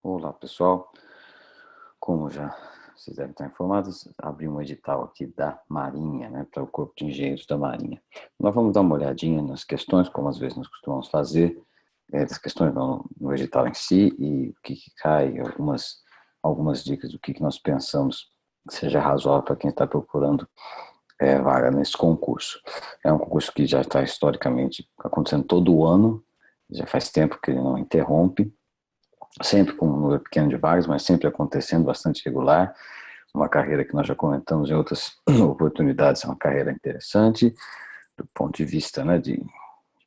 Olá, pessoal. Como já vocês devem estar informados, abri um edital aqui da Marinha, né, para o Corpo de Engenheiros da Marinha. Nós vamos dar uma olhadinha nas questões, como às vezes nós costumamos fazer, das questões no edital em si e o que cai, algumas dicas do que nós pensamos que seja razoável para quem está procurando vaga nesse concurso. É um concurso que já está historicamente acontecendo todo ano, já faz tempo que ele não interrompe, sempre com um número pequeno de vagas, mas sempre acontecendo, bastante regular. Uma carreira que nós já comentamos em outras oportunidades, é uma carreira interessante do ponto de vista, né, de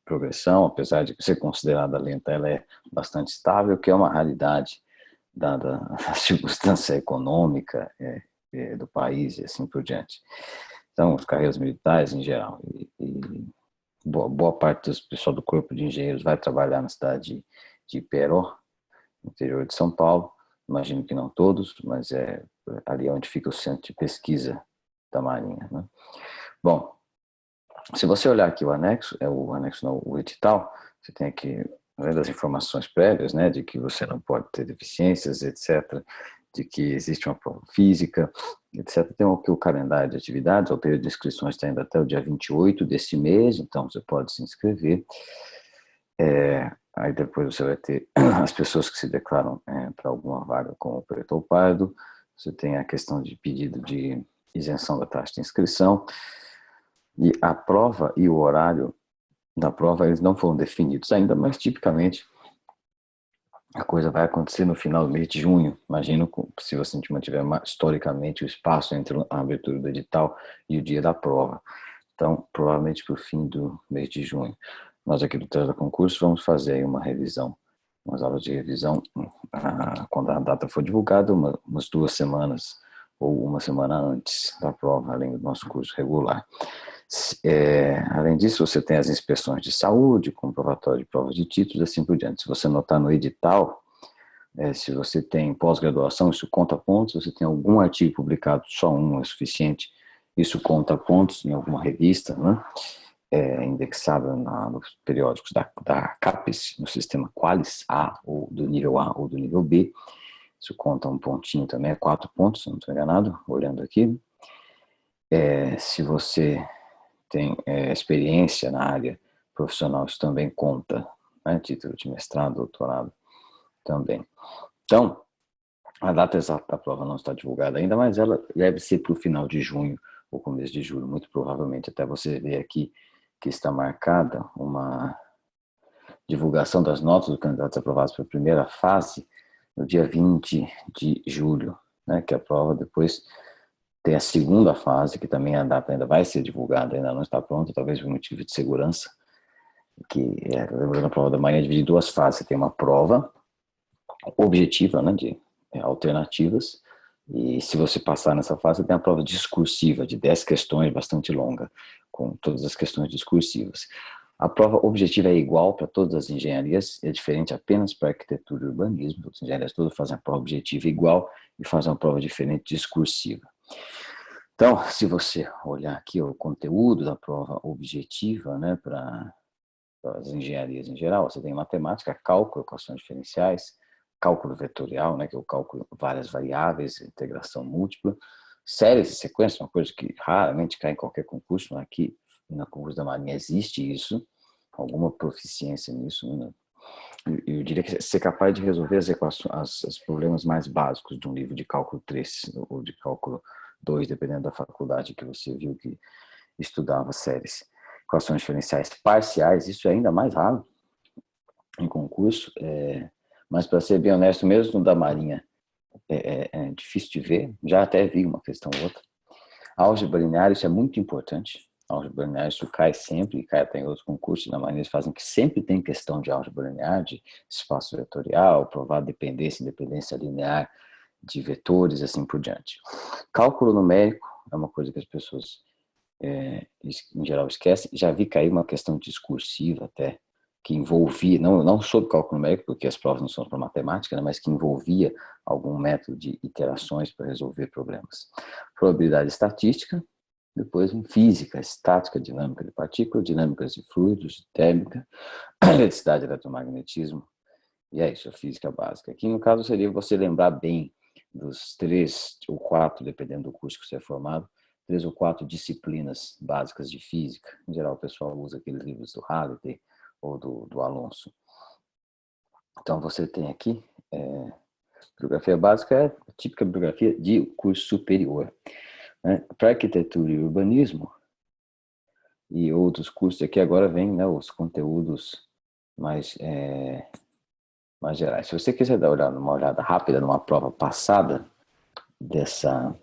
progressão, apesar de ser considerada lenta, ela é bastante estável, que é uma raridade dada a circunstância econômica do país e assim por diante. Então, as carreiras militares em geral, boa parte do pessoal do Corpo de Engenheiros vai trabalhar na cidade de Iperó, no interior de São Paulo. Imagino que não todos, mas é ali onde fica o centro de pesquisa da Marinha, né? Bom, se você olhar aqui o anexo, o edital, você tem aqui, além das informações prévias, né, de que você não pode ter deficiências, etc., de que existe uma prova física, etc. Tem aqui o calendário de atividades, o período de inscrições está indo até o dia 28 desse mês, então você pode se inscrever. Aí depois você vai ter as pessoas que se declaram para alguma vaga como preto ou pardo. Você tem a questão de pedido de isenção da taxa de inscrição. E a prova e o horário da prova, eles não foram definidos ainda, mas tipicamente a coisa vai acontecer no final do mês de junho. Imagino, se você mantiver historicamente o espaço entre a abertura do edital e o dia da prova. Então, provavelmente para o fim do mês de junho. Nós aqui do Tela Concurso vamos fazer aí uma revisão, umas aulas de revisão, quando a data for divulgada, umas 2 semanas ou uma semana antes da prova, além do nosso curso regular. Além disso, você tem as inspeções de saúde, comprovatório de provas de títulos, assim por diante. Se você notar no edital, se você tem pós-graduação, isso conta pontos. Se você tem algum artigo publicado, só um é suficiente, isso conta pontos em alguma revista, né? Indexável nos periódicos da CAPES, no sistema Qualis A, ou do nível A ou do nível B. Isso conta um pontinho também, 4 pontos, se não estou enganado, olhando aqui. Se você tem experiência na área profissional, isso também conta, né? Título de mestrado, doutorado também. Então, a data exata da prova não está divulgada ainda, mas ela deve ser para o final de junho ou começo de julho, muito provavelmente. Até você ver aqui que está marcada uma divulgação das notas dos candidatos aprovados para a primeira fase no dia 20 de julho, né, que a prova depois tem a segunda fase, que também a data ainda vai ser divulgada, ainda não está pronta, talvez por motivo de segurança, lembrando, a prova da manhã é dividida em 2 fases. Você tem uma prova objetiva, né, de alternativas, e se você passar nessa fase, você tem a prova discursiva de 10 questões, bastante longa, com todas as questões discursivas. A prova objetiva é igual para todas as engenharias, é diferente apenas para arquitetura e urbanismo. As engenharias todas fazem a prova objetiva igual e fazem uma prova diferente discursiva. Então, se você olhar aqui o conteúdo da prova objetiva, né, para as engenharias em geral, você tem matemática, cálculo, equações diferenciais, cálculo vetorial, né, que é o cálculo de várias variáveis, integração múltipla, séries e sequências, uma coisa que raramente cai em qualquer concurso, mas aqui no concurso da Marinha existe isso, alguma proficiência nisso, né? Eu diria que ser capaz de resolver as equações, os problemas mais básicos de um livro de cálculo 3 ou de cálculo 2, dependendo da faculdade que você viu que estudava séries. Equações diferenciais parciais, isso é ainda mais raro em concurso, mas para ser bem honesto, mesmo no da Marinha, é difícil de ver, já até vi uma questão ou outra. Álgebra linear, isso é muito importante. Álgebra linear, isso cai sempre, e cai até em outros concursos da Marinha, eles fazem que sempre tem questão de álgebra linear, de espaço vetorial, provar dependência e independência linear de vetores, assim por diante. Cálculo numérico é uma coisa que as pessoas, em geral, esquecem. Já vi cair uma questão discursiva até, que envolvia, não sobre cálculo numérico, porque as provas não são para matemática, né, mas que envolvia algum método de iterações para resolver problemas. Probabilidade estatística, depois em física, estática, dinâmica de partículas, dinâmicas de fluidos, térmica, eletricidade, eletromagnetismo E é isso, a física básica. Aqui, no caso, seria você lembrar bem dos 3 ou 4, dependendo do curso que você é formado, 3 ou 4 disciplinas básicas de física. Em geral, o pessoal usa aqueles livros do Halliday ou do Alonso. Então, você tem aqui, bibliografia básica é a típica bibliografia de curso superior. Né? Para arquitetura e urbanismo, e outros cursos aqui, agora vem, né, os conteúdos mais gerais. Se você quiser dar uma olhada rápida numa prova passada dessa...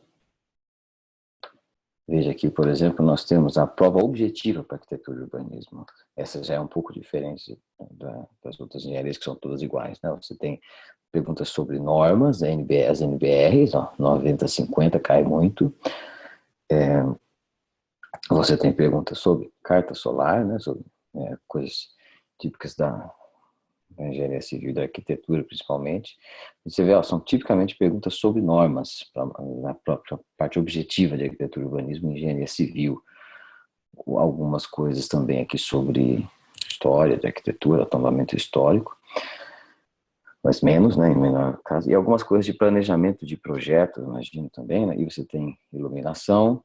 Veja aqui, por exemplo, nós temos a prova objetiva para arquitetura e urbanismo. Essa já é um pouco diferente das outras engenharias, que são todas iguais, né? Você tem perguntas sobre normas, as NBRs, 90-50 cai muito. Você tem perguntas sobre carta solar, né? Sobre coisas típicas da engenharia civil e da arquitetura, principalmente. Você vê, são tipicamente perguntas sobre normas, na própria parte objetiva de arquitetura, urbanismo e engenharia civil. Algumas coisas também aqui sobre história de arquitetura, tombamento histórico, mas menos, né, em menor caso. E algumas coisas de planejamento de projetos, imagino também, né? E você tem iluminação,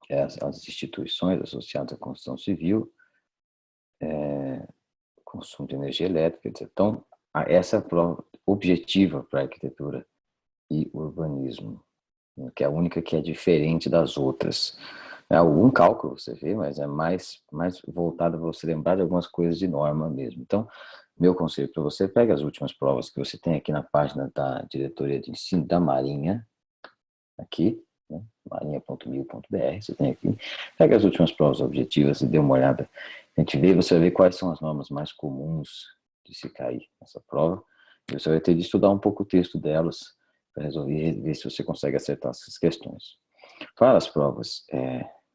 as instituições associadas à construção civil, consumo de energia elétrica, etc. Então, essa é a prova objetiva para arquitetura e urbanismo, que é a única que é diferente das outras. Algum cálculo você vê, mas é mais voltado para você lembrar de algumas coisas de norma mesmo. Então, meu conselho para você, pega as últimas provas que você tem aqui na página da Diretoria de Ensino da Marinha, aqui, né, marinha.mil.br, você tem aqui, pega as últimas provas objetivas e dê uma olhada. A gente vê, você vai ver quais são as normas mais comuns de se cair nessa prova, e você vai ter de estudar um pouco o texto delas para resolver, ver se você consegue acertar essas questões. Para as provas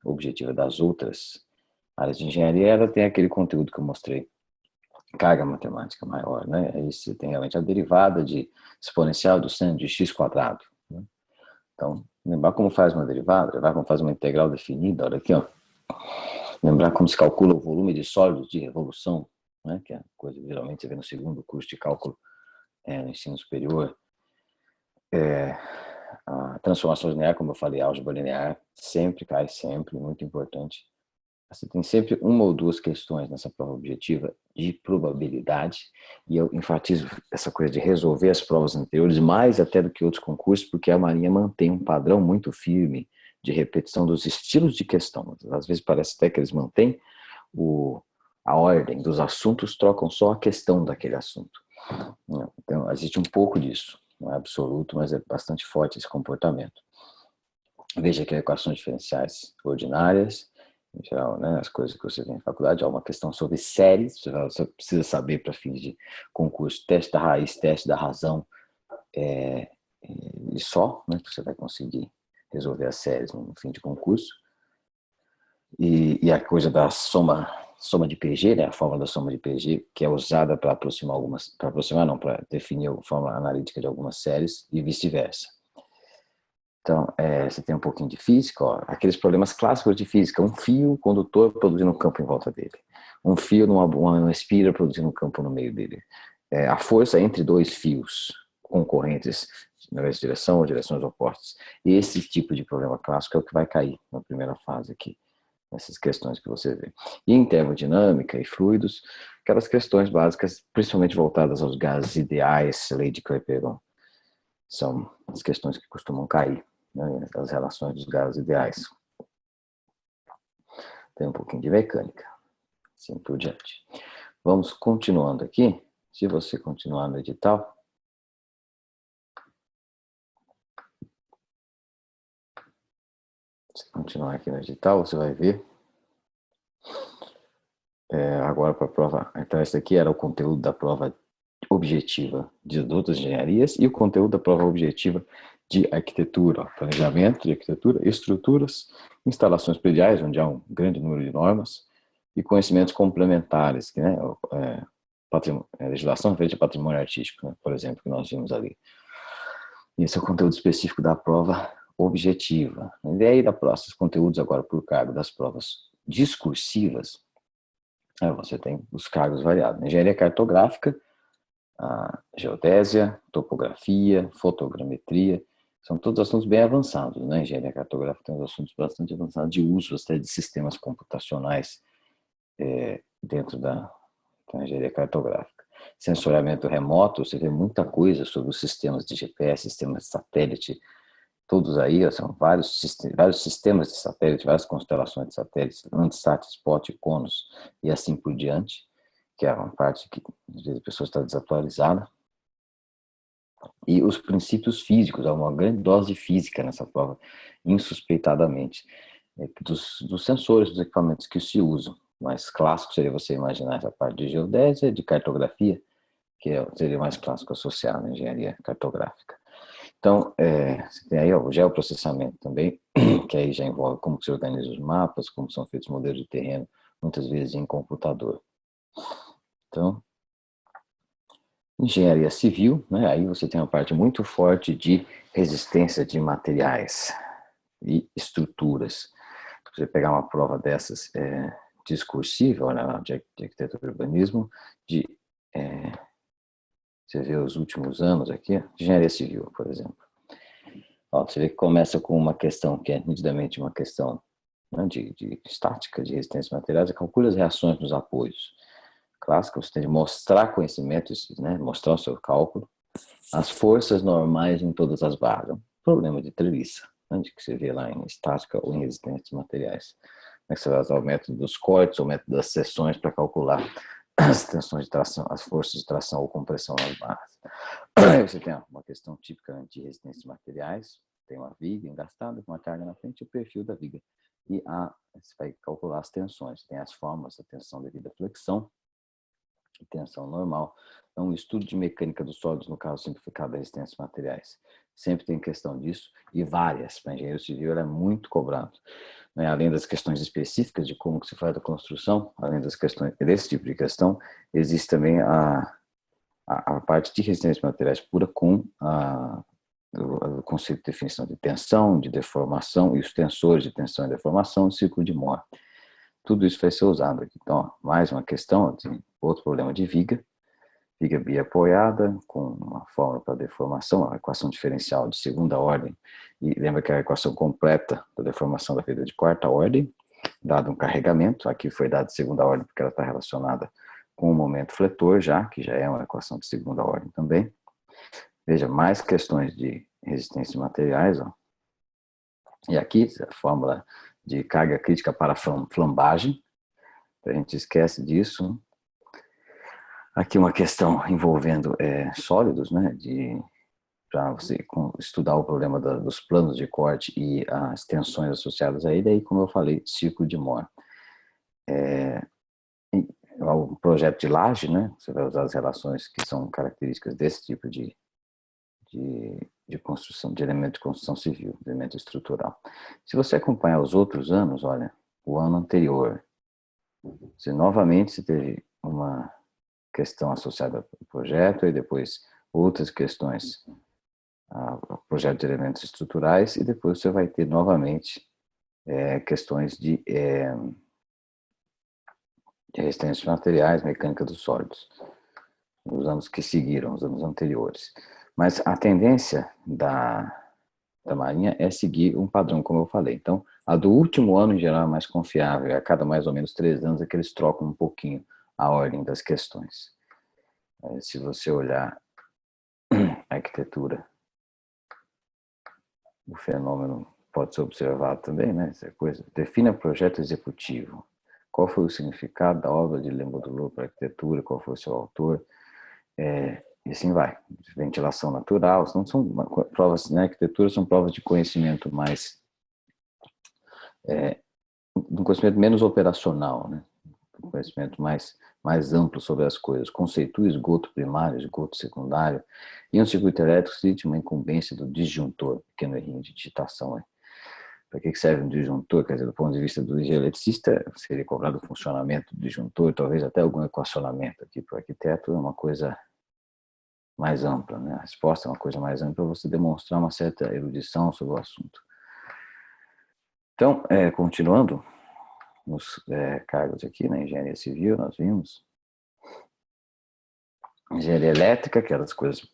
objetivas das outras áreas de engenharia, ela tem aquele conteúdo que eu mostrei, carga matemática maior, né? Aí você tem realmente a derivada de exponencial do seno de x quadrado, né? Então, lembrar como faz uma derivada, lembrar como faz uma integral definida, olha aqui, ó. Lembrar como se calcula o volume de sólidos de revolução, né? Que é coisa que geralmente você vê no segundo curso de cálculo no ensino superior. A transformação linear, como eu falei, álgebra linear, sempre cai, sempre, muito importante. Você tem sempre uma ou duas questões nessa prova objetiva de probabilidade, e eu enfatizo essa coisa de resolver as provas anteriores mais até do que outros concursos, porque a Marinha mantém um padrão muito firme de repetição dos estilos de questão. Às vezes parece até que eles mantêm a ordem dos assuntos, trocam só a questão daquele assunto. Então, existe um pouco disso. Não é absoluto, mas é bastante forte esse comportamento. Veja que equações diferenciais ordinárias, em geral, né, as coisas que você tem na faculdade, há uma questão sobre séries, você precisa saber para fins de concurso, teste da raiz, teste da razão, e só, né, que você vai conseguir resolver as séries no fim de concurso. E a coisa da soma de PG, né, a fórmula da soma de PG, que é usada para para definir a fórmula analítica de algumas séries e vice-versa. Então, você tem um pouquinho de física, ó, aqueles problemas clássicos de física, um fio condutor produzindo um campo em volta dele, um fio numa espira produzindo um campo no meio dele, a força entre dois fios concorrentes na mesma direção ou direções opostas. Esse tipo de problema clássico é o que vai cair na primeira fase aqui, nessas questões que você vê. E em termodinâmica e fluidos, aquelas questões básicas, principalmente voltadas aos gases ideais, lei de Clapeyron, são as questões que costumam cair, né, as relações dos gases ideais. Tem um pouquinho de mecânica, assim por diante. Vamos continuando aqui. Se você continuar no edital, se continuar aqui no edital, você vai ver. Agora para a prova. Então, esse aqui era o conteúdo da prova objetiva de outras engenharias e o conteúdo da prova objetiva de arquitetura, planejamento de arquitetura, estruturas, instalações prediais, onde há um grande número de normas, e conhecimentos complementares, que, né, legislação referente a patrimônio artístico, né, por exemplo, que nós vimos ali. Esse é o conteúdo específico da prova objetiva. E aí, esses conteúdos agora por cargo das provas discursivas, Você tem os cargos variados. Engenharia cartográfica, a geodésia, topografia, fotogrametria, são todos assuntos bem avançados, né? Engenharia cartográfica tem uns assuntos bastante avançados de uso até de sistemas computacionais dentro da engenharia cartográfica. Sensoriamento remoto, você vê muita coisa sobre os sistemas de GPS, sistemas de satélite, todos aí, são vários sistemas de satélite, várias constelações de satélites, Landsat, Spot, Conos e assim por diante, que é uma parte que às vezes a pessoa está desatualizada. E os princípios físicos, há uma grande dose de física nessa prova, insuspeitadamente, dos sensores, dos equipamentos que se usam. Mais clássico seria você imaginar essa parte de geodésia, de cartografia, que seria mais clássico associado à engenharia cartográfica. Então, você tem aí o geoprocessamento também, que aí já envolve como se organiza os mapas, como são feitos modelos de terreno, muitas vezes em computador. Então, engenharia civil, né, aí você tem uma parte muito forte de resistência de materiais e estruturas. Se você pegar uma prova dessas discursiva, olha, de arquitetura e urbanismo, você vê os últimos anos aqui, de engenharia civil, por exemplo. Você vê que começa com uma questão que é nitidamente uma questão, né, de estática, de resistência de materiais, calcula as reações nos apoios. Clássico, você tem de mostrar conhecimento, né, mostrar o seu cálculo, as forças normais em todas as barras. É um problema de treliça, né, de que você vê lá em estática ou em resistência de materiais. Como é que você vai usar o método dos cortes ou o método das seções para calcular as tensões de tração, as forças de tração ou compressão nas barras. Aí você tem uma questão típica de resistência de materiais, tem uma viga engastada com uma carga na frente e o perfil da viga. E você vai calcular as tensões, tem as formas, a tensão devido à flexão e tensão normal. Então, o estudo de mecânica dos sólidos, no caso simplificado da resistência de materiais, sempre tem questão disso, e várias. Para engenheiro civil, ela é muito cobrado. Né? Além das questões específicas de como que se faz a construção, além das questões desse tipo de questão, existe também a parte de resistência de materiais pura com o conceito de definição de tensão, de deformação e os tensores de tensão e deformação, de círculo de Mohr. Tudo isso vai ser usado aqui. Então, mais uma questão, outro problema de viga biapoiada, com uma fórmula para deformação, a equação diferencial de segunda ordem, e lembra que a equação completa da deformação da viga de quarta ordem, dado um carregamento, aqui foi dado de segunda ordem porque ela está relacionada com o momento fletor já, que já é uma equação de segunda ordem também. Veja, mais questões de resistência de materiais, ó. E aqui a fórmula de carga crítica para flambagem, a gente esquece disso. Aqui uma questão envolvendo sólidos, né, para você estudar o problema dos planos de corte e as tensões associadas a ele, aí, como eu falei, círculo de Mohr. O projeto de laje, né, você vai usar as relações que são características desse tipo de construção, de elemento de construção civil, de elemento estrutural. Se você acompanhar os outros anos, olha, o ano anterior, você novamente teve uma questão associada ao projeto e depois outras questões ao projeto de elementos estruturais e depois você vai ter novamente questões de resistência de materiais, mecânica dos sólidos, nos anos que seguiram, os anos anteriores. Mas a tendência da Marinha é seguir um padrão, como eu falei. Então, a do último ano, em geral, é mais confiável. A cada mais ou menos 3 anos é que eles trocam um pouquinho a ordem das questões. Se você olhar a arquitetura, o fenômeno pode ser observado também, né? Essa coisa. Defina projeto executivo. Qual foi o significado da obra de Le Modulor para a arquitetura? Qual foi o seu autor? E assim vai. Ventilação natural. Não são provas, né? Arquitetura são provas de conhecimento mais um conhecimento menos operacional, né? Um conhecimento mais amplo sobre as coisas. Conceitue esgoto primário, esgoto secundário. E um circuito elétrico existe uma incumbência do disjuntor, pequeno errinho de digitação. Para que serve um disjuntor? Quer dizer, do ponto de vista do geoeletricista, seria cobrado o funcionamento do disjuntor, talvez até algum equacionamento. Aqui para o arquiteto é uma coisa mais ampla, né? A resposta é uma coisa mais ampla para você demonstrar uma certa erudição sobre o assunto. Então, continuando, nos cargos aqui na engenharia civil, nós vimos. Engenharia elétrica, aquelas coisas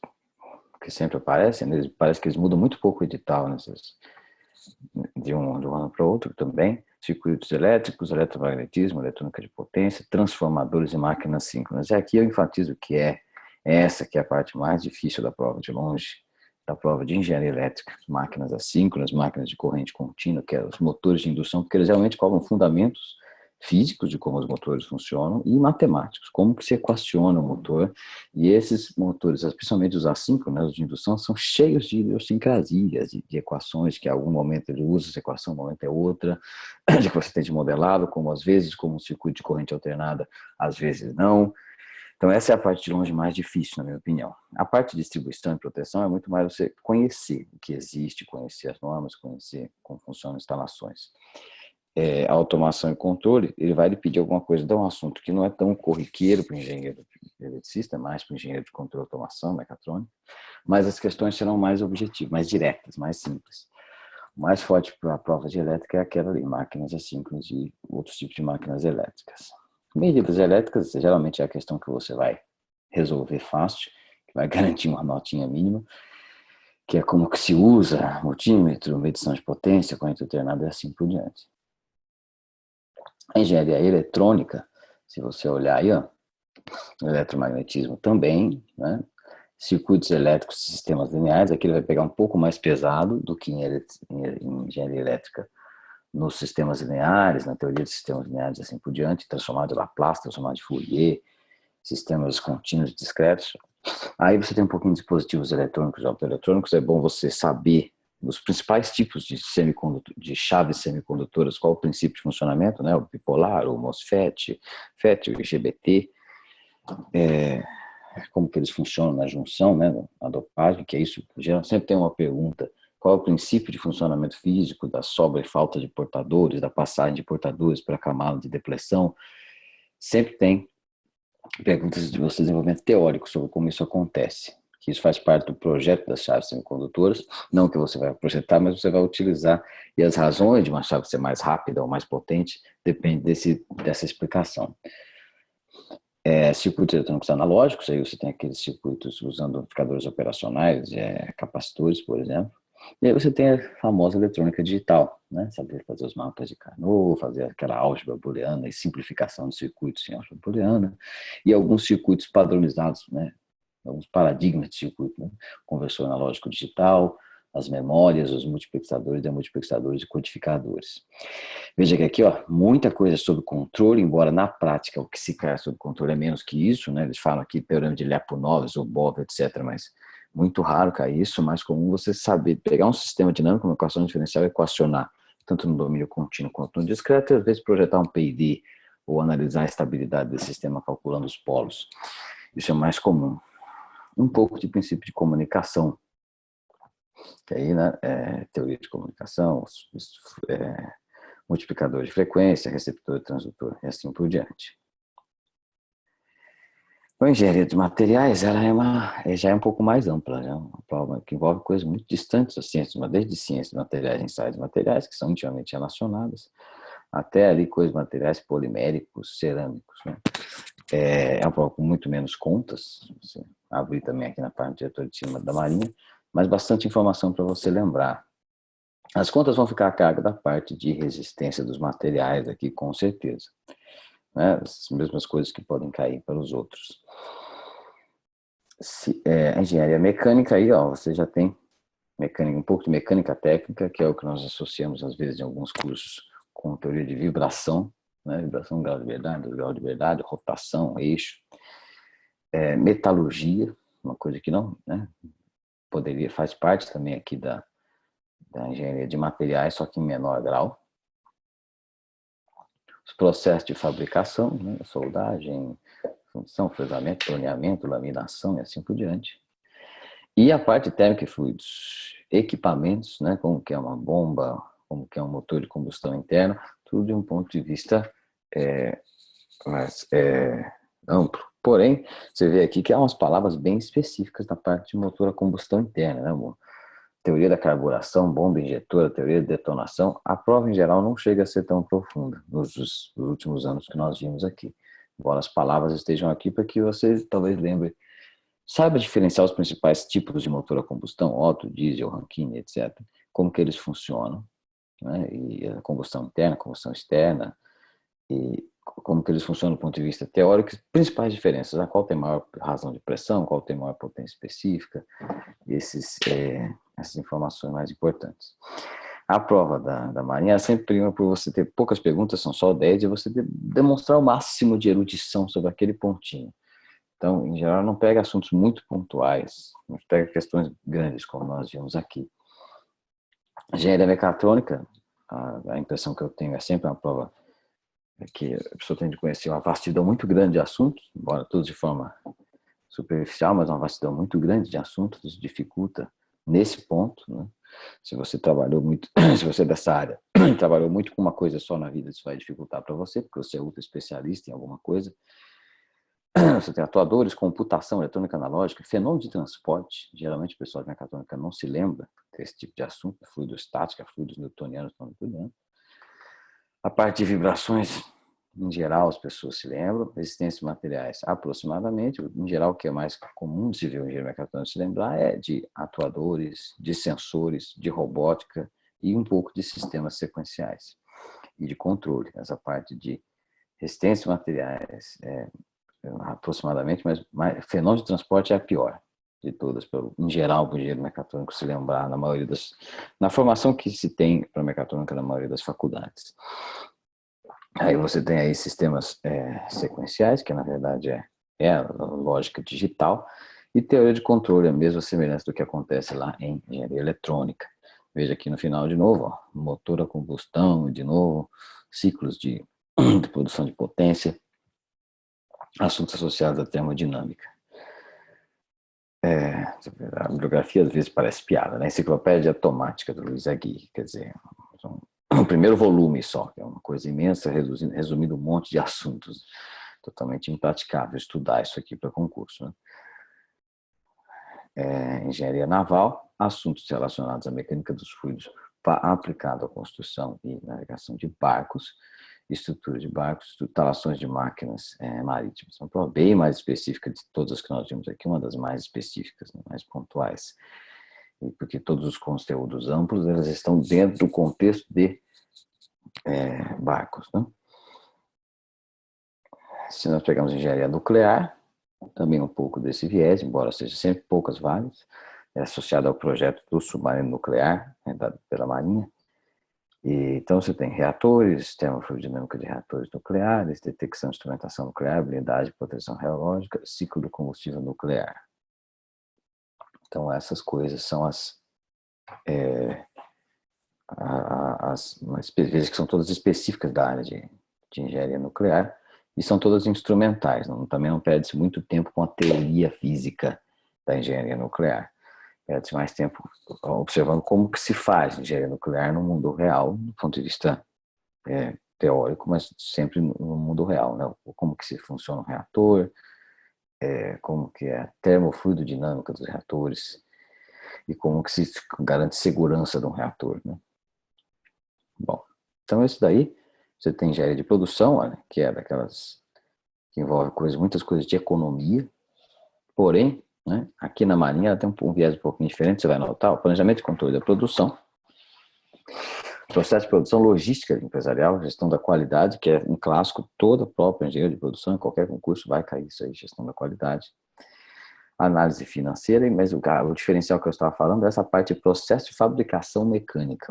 que sempre aparecem, né? Parece que eles mudam muito pouco o edital de um ano para o outro também. Circuitos elétricos, eletromagnetismo, eletrônica de potência, transformadores e máquinas síncronas. E aqui eu enfatizo que essa que é a parte mais difícil da prova de longe, da prova de engenharia elétrica, máquinas assíncronas, máquinas de corrente contínua, que é os motores de indução, porque eles realmente cobram fundamentos físicos de como os motores funcionam e matemáticos, como que se equaciona o motor. E esses motores, especialmente os assíncronos, os de indução, são cheios de idiosincrasias, de equações, que em algum momento ele usa essa equação, no momento é outra, de que você tem de modelá-lo, como às vezes como um circuito de corrente alternada, às vezes não. Então essa é a parte de longe mais difícil, na minha opinião. A parte de distribuição e proteção é muito mais você conhecer o que existe, conhecer as normas, conhecer como funcionam as instalações. Automação e controle, ele vai lhe pedir alguma coisa de um assunto que não é tão corriqueiro para o engenheiro eletricista, mais para o engenheiro de controle e automação, mecatrônica, mas as questões serão mais objetivas, mais diretas, mais simples. O mais forte para a prova de elétrica é aquela ali, máquinas assíncronas e outros tipos de máquinas elétricas. Medidas elétricas, geralmente é a questão que você vai resolver fácil, que vai garantir uma notinha mínima, que é como que se usa multímetro, medição de potência, corrente alternada e assim por diante. A engenharia eletrônica, se você olhar aí, ó, o eletromagnetismo também, né? Circuitos elétricos e sistemas lineares, aqui ele vai pegar um pouco mais pesado do que em engenharia elétrica, nos sistemas lineares, na teoria de sistemas lineares e assim por diante, transformado de Laplace, transformado de Fourier, sistemas contínuos e discretos. Aí você tem um pouquinho de dispositivos eletrônicos e autoeletrônicos, é bom você saber os principais tipos de chaves semicondutoras, qual o princípio de funcionamento, né? O bipolar, o MOSFET, FET, o IGBT, como que eles funcionam na junção, né? A dopagem, que é isso, sempre tem uma pergunta, qual é o princípio de funcionamento físico da sobra e falta de portadores, da passagem de portadores para a camada de depleção, sempre tem perguntas de você desenvolvimento teórico sobre como isso acontece. Que isso faz parte do projeto das chaves semicondutoras, não que você vai projetar, mas você vai utilizar, e as razões de uma chave ser mais rápida ou mais potente depende dessa explicação. Circuitos eletrônicos analógicos, aí você tem aqueles circuitos usando amplificadores operacionais, capacitores, por exemplo. E aí você tem a famosa eletrônica digital, né? Saber fazer os mapas de Carnot, fazer aquela álgebra booleana e simplificação de circuitos em álgebra booleana, e alguns circuitos padronizados, né? Alguns paradigmas de circuito, né? Conversor analógico digital, as memórias, os multiplexadores, demultiplexadores e codificadores. Veja que aqui, ó, muita coisa sobre controle, embora na prática o que se cai sobre controle é menos que isso, né? Eles falam aqui teorema de Lyapunov, Zubov, etc., mas muito raro cair isso, mais comum você saber pegar um sistema dinâmico, uma equação diferencial e equacionar, tanto no domínio contínuo quanto no discreto, e às vezes projetar um PID ou analisar a estabilidade desse sistema calculando os polos. Isso é mais comum. Um pouco de princípio de comunicação, que aí, né, teoria de comunicação, multiplicador de frequência, receptor e transdutor, e assim por diante. A engenharia de materiais, ela já é um pouco mais ampla, né? Uma prova que envolve coisas muito distantes das ciências, desde ciências de materiais, ensaios de materiais, que são intimamente relacionadas, até ali coisas materiais poliméricos, cerâmicos, né? É uma prova com muito menos contas, você abrir também aqui na parte do diretor de cima da Marinha, mas bastante informação para você lembrar. As contas vão ficar a cargo da parte de resistência dos materiais aqui, com certeza. Né? As mesmas coisas que podem cair para os outros. A engenharia mecânica, aí, ó, você já tem um pouco de mecânica técnica, que é o que nós associamos, às vezes, em alguns cursos, com teoria de vibração, né? Vibração, grau de verdade, rotação, eixo. Metalurgia, uma coisa que não, né? Faz parte também aqui da engenharia de materiais, só que em menor grau. Os processos de fabricação, né? Soldagem, função, fresamento, torneamento, laminação e assim por diante. E a parte térmica e fluidos, equipamentos, né? Como que é uma bomba, como que é um motor de combustão interna, tudo de um ponto de vista mais amplo. Porém, você vê aqui que há umas palavras bem específicas na parte de motor a combustão interna, né, amor? teoria da carburação, bomba injetora, teoria de detonação, a prova em geral não chega a ser tão profunda nos últimos anos que nós vimos aqui. Embora as palavras estejam aqui para que você talvez lembre, saiba diferenciar os principais tipos de motor a combustão, Otto, diesel, Rankine, etc., como que eles funcionam, né? E a combustão interna, a combustão externa, e como que eles funcionam do ponto de vista teórico, principais diferenças, qual tem maior razão de pressão, qual tem maior potência específica, essas informações mais importantes. A prova da Marinha sempre prima por você ter poucas perguntas, são só 10, e você demonstrar o máximo de erudição sobre aquele pontinho. Então, em geral, não pega assuntos muito pontuais, mas pega questões grandes, como nós vimos aqui. Engenharia mecatrônica, a impressão que eu tenho é sempre uma prova que a pessoa tem de conhecer uma vastidão muito grande de assuntos, embora todos de forma superficial, mas uma vastidão muito grande de assuntos, isso dificulta nesse ponto, né? Se você trabalhou muito, se você é dessa área, trabalhou muito com uma coisa só na vida, isso vai dificultar para você, porque você é ultra especialista em alguma coisa. Você tem atuadores, computação, eletrônica analógica, fenômeno de transporte. Geralmente o pessoal de mecatrônica não se lembra desse tipo de assunto, fluido estática, fluidos newtonianos, não newtonianos. A parte de vibrações, em geral, as pessoas se lembram. Resistência de materiais, aproximadamente. Em geral, o que é mais comum de se ver o engenheiro mecatrônico se lembrar é de atuadores, de sensores, de robótica e um pouco de sistemas sequenciais e de controle. Essa parte de resistência de materiais, aproximadamente, mas fenômeno de transporte é a pior de todas, em geral, para o engenheiro mecatrônico se lembrar na formação que se tem para mecatrônica na maioria das faculdades. Aí você tem aí sistemas sequenciais, que na verdade é a lógica digital, e teoria de controle, a mesma semelhança do que acontece lá em engenharia eletrônica. Veja aqui no final de novo, ó, motor a combustão, de novo, ciclos de produção de potência, assuntos associados à termodinâmica. A bibliografia às vezes parece piada, né? Enciclopédia Automática do Luiz Aguirre, quer dizer, o primeiro volume só, que é uma coisa imensa, resumindo um monte de assuntos, totalmente impraticável estudar isso aqui para concurso, né? Engenharia naval, assuntos relacionados à mecânica dos fluidos aplicado à construção e navegação de barcos, estrutura de barcos, instalações de máquinas marítimas. Uma prova bem mais específica de todas as que nós vimos aqui, uma das mais específicas, né, mais pontuais. E porque todos os conteúdos amplos, eles estão dentro do contexto de barcos, né? Se nós pegamos engenharia nuclear, também um pouco desse viés, embora seja sempre poucas vagas, é associado ao projeto do submarino nuclear, dado pela Marinha. Então você tem reatores, termofluidinâmica de reatores nucleares, detecção de instrumentação nuclear, blindagem, proteção radiológica, ciclo do combustível nuclear. Então essas coisas são as que são todas específicas da área de engenharia nuclear e são todas instrumentais. Também não perde-se muito tempo com a teoria física da engenharia nuclear. Perde-se mais tempo observando como que se faz engenharia nuclear no mundo real, do ponto de vista teórico, mas sempre no mundo real, né? Como que se funciona um reator, como que é a termofluidodinâmica dos reatores e como que se garante segurança de um reator, né? Bom, então isso daí, você tem engenharia de produção, olha, que é daquelas que envolve muitas coisas de economia, porém, né, aqui na Marinha ela tem um viés um pouquinho diferente, você vai notar, o planejamento e controle da produção, processo de produção, logística empresarial, gestão da qualidade, que é um clássico, toda a própria engenharia de produção, em qualquer concurso vai cair isso aí, gestão da qualidade. Análise financeira, mas o diferencial que eu estava falando é essa parte de processo de fabricação mecânica.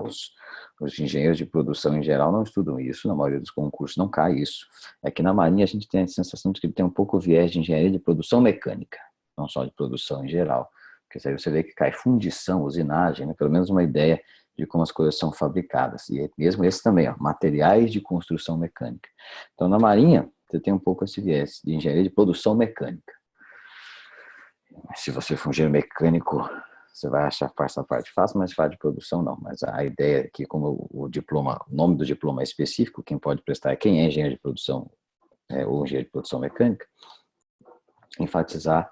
Os engenheiros de produção em geral não estudam isso, na maioria dos concursos não cai isso. É que na Marinha a gente tem a sensação de que tem um pouco o viés de engenharia de produção mecânica, não só de produção em geral. Porque aí você vê que cai fundição, usinagem, né? Pelo menos uma ideia de como as coisas são fabricadas. E mesmo esse também, ó, materiais de construção mecânica. Então na Marinha você tem um pouco esse viés de engenharia de produção mecânica. Se você for um engenheiro mecânico, você vai achar essa parte fácil, mas parte de produção não. Mas a ideia é que, como o nome do diploma é específico, quem pode prestar é quem é engenheiro de produção ou engenheiro de produção mecânica, enfatizar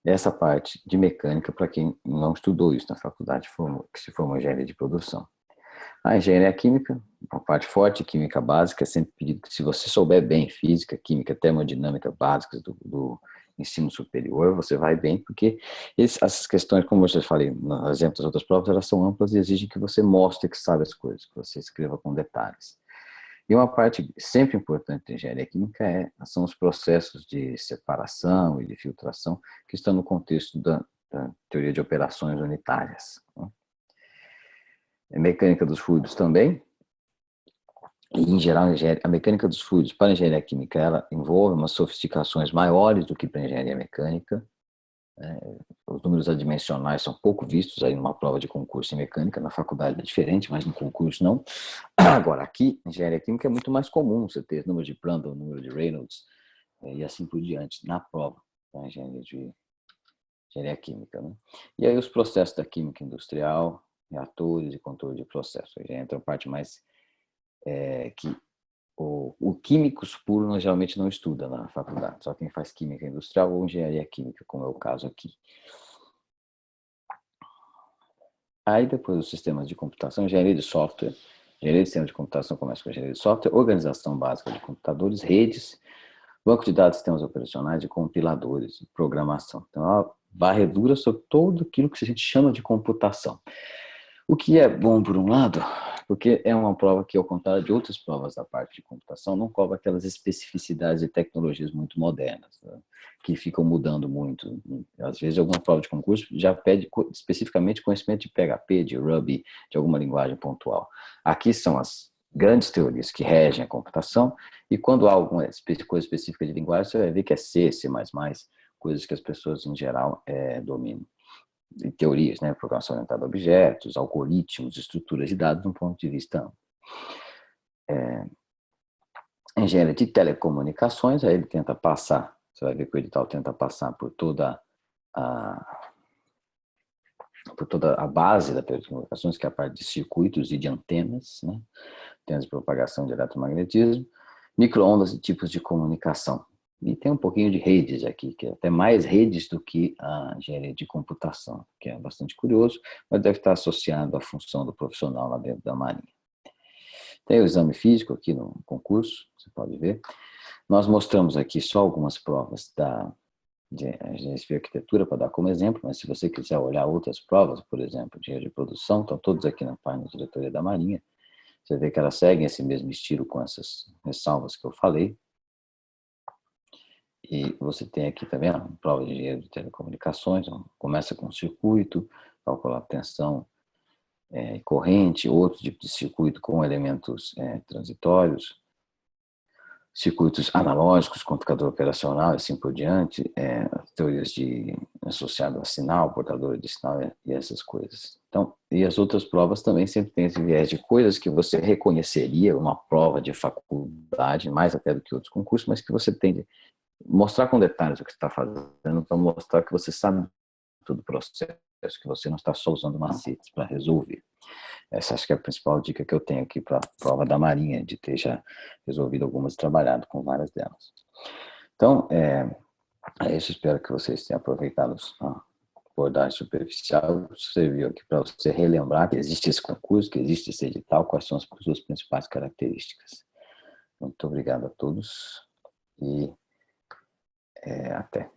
essa parte de mecânica, para quem não estudou isso na faculdade, que se formou em engenharia de produção. A engenharia química, uma parte forte, química básica, é sempre pedido que se você souber bem física, química, termodinâmica básicas do ensino superior, você vai bem, porque essas questões, como eu já falei no exemplo das outras provas, elas são amplas e exigem que você mostre que sabe as coisas, que você escreva com detalhes. E uma parte sempre importante da engenharia química são os processos de separação e de filtração que estão no contexto da teoria de operações unitárias. A mecânica dos fluidos também, e em geral a mecânica dos fluidos para a engenharia química ela envolve umas sofisticações maiores do que para a engenharia mecânica. Os números adimensionais são pouco vistos aí numa prova de concurso em mecânica, na faculdade é diferente, mas no concurso não. Agora, aqui, em engenharia química é muito mais comum você ter número de Prandtl, número de Reynolds e assim por diante, na prova da engenharia química. Né? E aí os processos da química industrial, reatores e controle de processos. Aí já entra a parte mais que o químicos puro nós geralmente não estuda na faculdade, só quem faz química industrial ou engenharia química, como é o caso aqui. Aí depois os sistemas de computação, engenharia de software, engenharia de sistema de computação começa com engenharia de software, organização básica de computadores, redes, banco de dados, sistemas operacionais e compiladores, programação. Então, a varredura sobre tudo aquilo que a gente chama de computação. O que é bom por um lado, porque é uma prova que, ao contrário de outras provas da parte de computação, não cobra aquelas especificidades e tecnologias muito modernas, né, que ficam mudando muito. Às vezes, alguma prova de concurso já pede especificamente conhecimento de PHP, de Ruby, de alguma linguagem pontual. Aqui são as grandes teorias que regem a computação, e quando há alguma coisa específica de linguagem, você vai ver que é C, C++, coisas que as pessoas, em geral, dominam. E teorias, né? Programação orientada a objetos, algoritmos, estruturas de dados, de um ponto de vista amplo. Engenharia de telecomunicações, aí ele tenta passar, você vai ver que o edital tenta passar por toda a base da telecomunicações, que é a parte de circuitos e de antenas, né? Antenas de propagação de eletromagnetismo, micro-ondas e tipos de comunicação. E tem um pouquinho de redes aqui, que é até mais redes do que a engenharia de computação, que é bastante curioso, mas deve estar associado à função do profissional lá dentro da Marinha. Tem o exame físico aqui no concurso, você pode ver. Nós mostramos aqui só algumas provas de engenharia de arquitetura para dar como exemplo, mas se você quiser olhar outras provas, por exemplo, de engenharia de produção, estão todos aqui na página da diretoria da Marinha. Você vê que elas seguem esse mesmo estilo com essas ressalvas que eu falei. E você tem aqui também a prova de engenharia de telecomunicações, começa com circuito, calcular tensão e corrente, outro tipo de circuito com elementos transitórios, circuitos analógicos, computador operacional e assim por diante, teorias associadas a sinal, portador de sinal e essas coisas. Então, e as outras provas também sempre tem esse viés de coisas que você reconheceria uma prova de faculdade, mais até do que outros concursos, mas que você tem de mostrar com detalhes o que você está fazendo, para mostrar que você sabe todo o processo, que você não está só usando macetes para resolver. Essa acho que é a principal dica que eu tenho aqui para a prova da Marinha, de ter já resolvido algumas e trabalhado com várias delas. Então, é isso. Espero que vocês tenham aproveitado a abordagem superficial. Serviu aqui para você relembrar que existe esse concurso, que existe esse edital, quais são as suas principais características. Muito obrigado a todos e até.